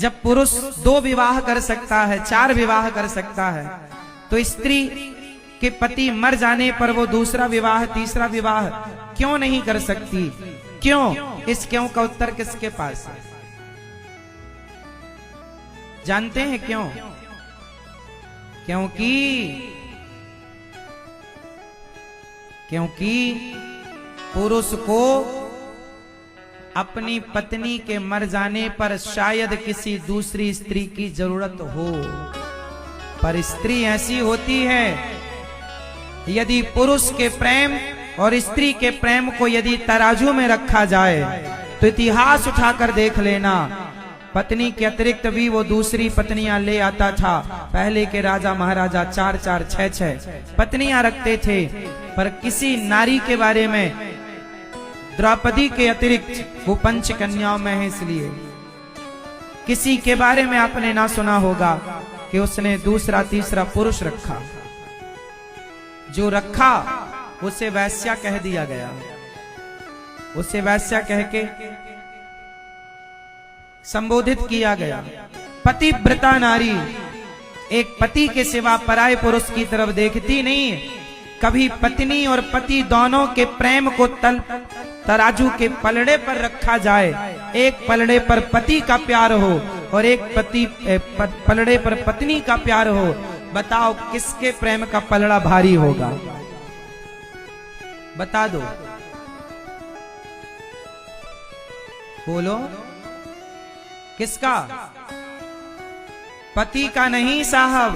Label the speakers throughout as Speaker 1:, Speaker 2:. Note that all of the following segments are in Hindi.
Speaker 1: जब पुरुष 2 विवाह कर सकता है, 4 विवाह कर सकता है, तो स्त्री के पति मर जाने पर वो दूसरा विवाह, तीसरा विवाह क्यों नहीं कर सकती? क्यों? इस क्यों का उत्तर किसके पास है? जानते हैं क्यों? क्योंकि पुरुष को अपनी पत्नी के मर जाने पर शायद किसी दूसरी स्त्री की जरूरत हो, पर स्त्री ऐसी होती है, यदि पुरुष के प्रेम और स्त्री के प्रेम को यदि तराजू में रखा जाए तो इतिहास उठाकर देख लेना, पत्नी के अतिरिक्त भी वो दूसरी पत्नियां ले आता था। पहले के राजा महाराजा 4-4, 6-6 पत्नियां रखते थे, पर किसी नारी के बारे में, द्रौपदी के अतिरिक्त वो 5 कन्याओं में है, इसलिए किसी के बारे में आपने ना सुना होगा कि उसने दूसरा तीसरा पुरुष रखा। जो रखा उसे वैश्या कह दिया गया, उसे वैश्या कह के संबोधित किया गया। पतिव्रता नारी एक पति के सिवा पराये पुरुष की तरफ देखती नहीं। कभी पत्नी और पति दोनों के प्रेम को तराजू के पलड़े पर रखा जाए, एक पलड़े पर पति का प्यार हो और एक पलड़े पर पत्नी का प्यार हो, बताओ किसके प्रेम का पलड़ा भारी होगा? बता दो, बोलो किसका? पति का नहीं साहब,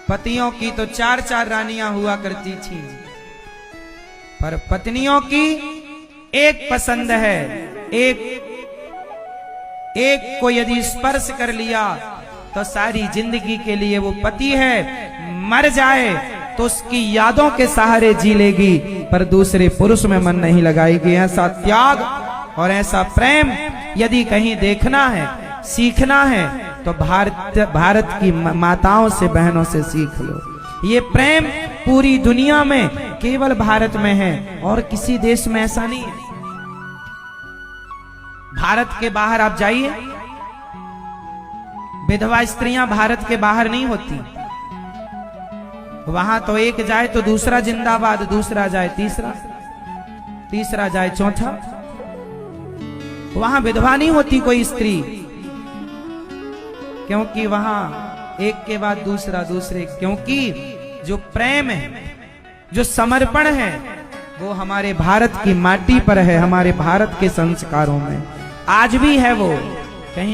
Speaker 1: पतियों की तो 4-4 रानियां हुआ करती थी, पर पत्नियों की एक पसंद है। एक को यदि स्पर्श कर लिया तो सारी जिंदगी के लिए वो पति है, मर जाए तो उसकी यादों के सहारे जी लेगी, पर दूसरे पुरुष में मन नहीं लगाएगी। ऐसा त्याग और ऐसा प्रेम यदि कहीं देखना है, सीखना है, तो भारत की माताओं से, बहनों से सीख लो। ये प्रेम पूरी दुनिया में केवल भारत में है और किसी देश में ऐसा नहीं है। भारत के बाहर आप जाइए, विधवा स्त्रियां भारत के बाहर नहीं होती। वहां तो एक जाए तो दूसरा जिंदाबाद, दूसरा जाए तीसरा, तीसरा जाए चौथा। वहां विधवा नहीं होती कोई स्त्री, क्योंकि वहां एक के बाद दूसरा, दूसरे, क्योंकि जो प्रेम है, जो समर्पण है, वो हमारे भारत की माटी पर है, हमारे भारत के संस्कारों में आज भी है। वो कहीं